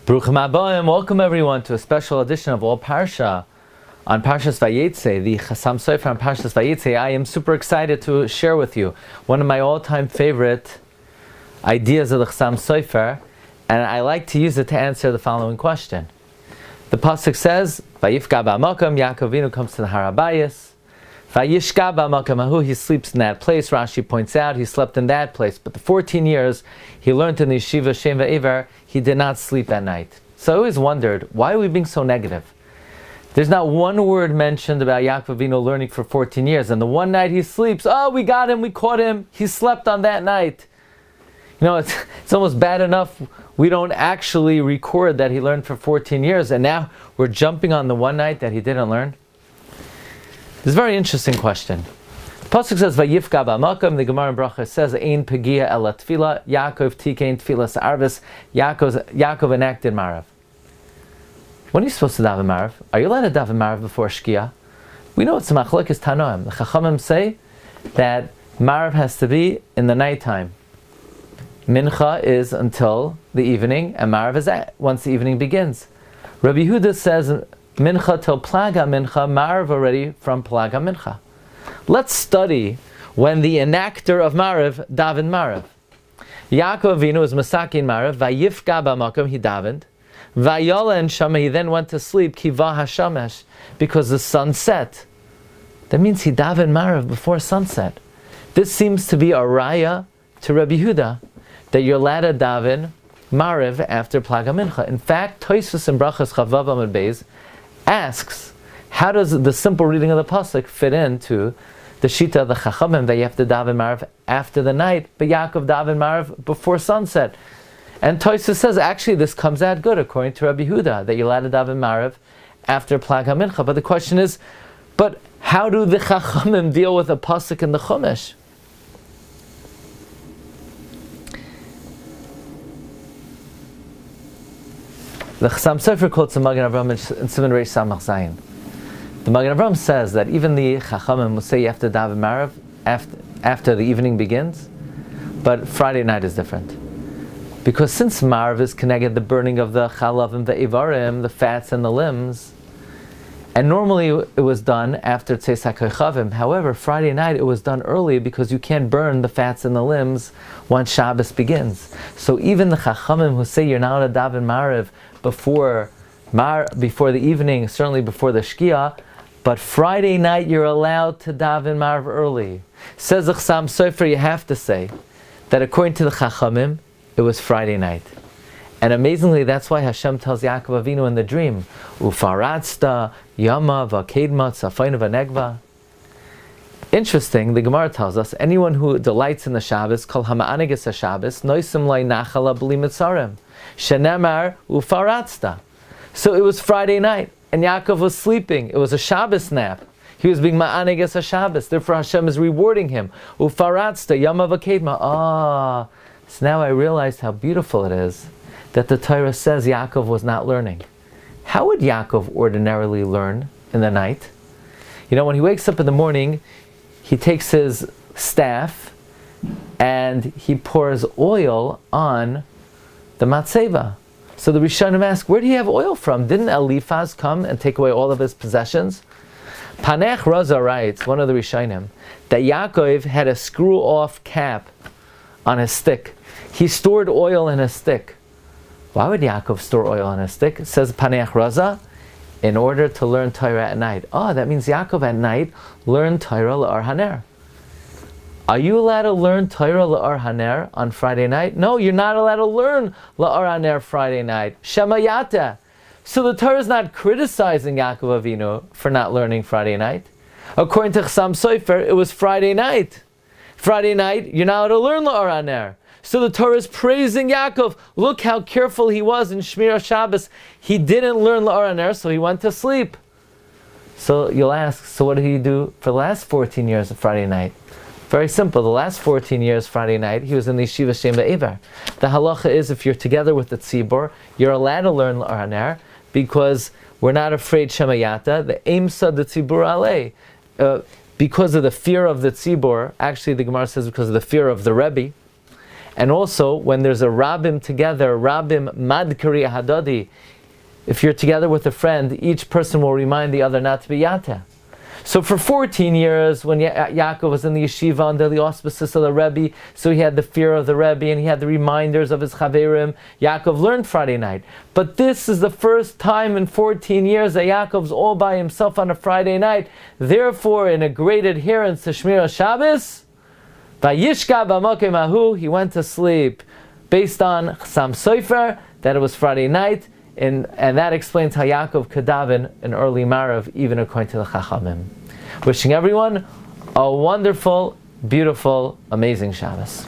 Bruchim Habayim, welcome everyone to a special edition of All Parsha on Parshas Vayeitzei, the Chasam Sofer on Parshas Vayeitzei. I am super excited to share with you one of my all-time favorite ideas of the Chasam Sofer, and I like to use it to answer the following question. The pasuk says, "Vayifka ba'makam," Yaakov Avinu comes to the Har HaBayis. Vayishka ba'makam hahu, he sleeps in that place. Rashi points out he slept in that place, but the 14 years he learned in the yeshiva Shem Ve'ever, he did not sleep at night. So I always wondered, why are we being so negative? There's not one word mentioned about Yaakov Avinu learning for 14 years, and the one night he sleeps, oh, we got him, we caught him, he slept on that night. You know, it's almost bad enough we don't actually record that he learned for 14 years, and now we're jumping on the one night that he didn't learn. This is a very interesting question. The pasuk says, "Vayifka ba'makam." The Gemara in Bracha says, "Ein pegia ela tefila." Yaakov tikein tefila arvis. Yaakov enacted marav. When are you supposed to daven marav? Are you allowed to daven marav before shkia? We know it's a machlokes tanoim. The Chachamim say that marav has to be in the nighttime. Mincha is until the evening, and marav is once the evening begins. Rabbi Yehuda says mincha till plaga mincha, marav already from plaga mincha. Let's study when the enactor of marav davened marav. Yaakov Avinu was masakin marav, vayifka b'makom, he davened, vayola and shama, he then went to sleep, kiva hashamesh, because the sun set. That means he davened marav before sunset. This seems to be a raya to Rabbi Yehuda, that you're allowed to daven marav after plaga mincha. In fact, Tosfos in Brachas Chavav Amud Beis asks, how does the simple reading of the pasuk fit into the shita of the Chachamim that you have to daven marav after the night, but Yaakov daven marav before sunset? And Tosfos says, actually, this comes out good according to Rabbi Yehuda, that you're allowed to daven marav after plaga mincha. But the question is, but how do the Chachamim deal with a pasuk in the Chumash? The Chasam Sofer quotes the Magen Avraham in Siman Reish Samach Zayin. The Magen Avraham says that even the Chachamim will say you have to daven marav after the evening begins, but Friday night is different. Because since marav is connected the burning of the chalavim, the ivarim, the fats and the limbs, and normally it was done after Tzeis HaKoichavim. However, Friday night it was done early because you can't burn the fats and the limbs once Shabbos begins. So even the Chachamim who say you're not allowed to daven marav before the evening, certainly before the Shkia, but Friday night you're allowed to daven marav early. Says the Chasam Sofer, you have to say that according to the Chachamim, it was Friday night. And amazingly, that's why Hashem tells Yaakov Avinu in the dream, Ufaratzta, Yama, Vakedma, Tzafayna, Vanegva. Interesting, the Gemara tells us, anyone who delights in the Shabbos, Kol Hama'anigas HaShabbos, Noisim Lai Nachala B'li Mitzarim, Shenemar Ufaratzta. So it was Friday night, and Yaakov was sleeping. It was a Shabbos nap. He was being Ma'anigas HaShabbos, therefore Hashem is rewarding him. Ufaratzta, Yama, Vakedma. So now I realized how beautiful it is that the Torah says Yaakov was not learning. How would Yaakov ordinarily learn in the night? You know, when he wakes up in the morning, he takes his staff and he pours oil on the matzeva. So the Rishonim ask, where do you have oil from? Didn't Eliphaz come and take away all of his possessions? Panech Raza writes, one of the Rishonim, that Yaakov had a screw-off cap on his stick. He stored oil in his stick. Why would Yaakov store oil on his stick? It says Panech Raza, in order to learn Torah at night. Oh, that means Yaakov at night learned Torah la'or haner. Are you allowed to learn Torah la'or haner on Friday night? No, you're not allowed to learn la'or haner Friday night. Shemayata. So the Torah is not criticizing Yaakov Avinu for not learning Friday night. According to Chasam Sofer, it was Friday night. Friday night, you're not allowed to learn la'or haner. So the Torah is praising Yaakov. Look how careful he was in Shmir Shabbos. He didn't learn la'or haner, so he went to sleep. So you'll ask, so what did he do for the last 14 years of Friday night? Very simple. The last 14 years Friday night, he was in the yeshiva Shem Ve'ever. The halacha is if you're together with the tzibor, you're allowed to learn la'or haner because we're not afraid shemayata. The aimsa the tzibur alei. Because of the fear of the tzibor, actually the Gemara says because of the fear of the Rebbe, And also, when there's a Rabbim together, Rabbim Madkari Hadadi, if you're together with a friend, each person will remind the other not to be Yateh. So for 14 years, when Yaakov was in the yeshiva under the auspices of the Rebbe, so he had the fear of the Rebbe and he had the reminders of his Chaverim, Yaakov learned Friday night. But this is the first time in 14 years that Yaakov's all by himself on a Friday night. Therefore, in a great adherence to Shmir Shabbos, Vayishka b'makom hahu, he went to sleep based on Chasam Sofer, that it was Friday night, and that explains how Yaakov could daven an early Marav, even according to the Chachamim. Wishing everyone a wonderful, beautiful, amazing Shabbos.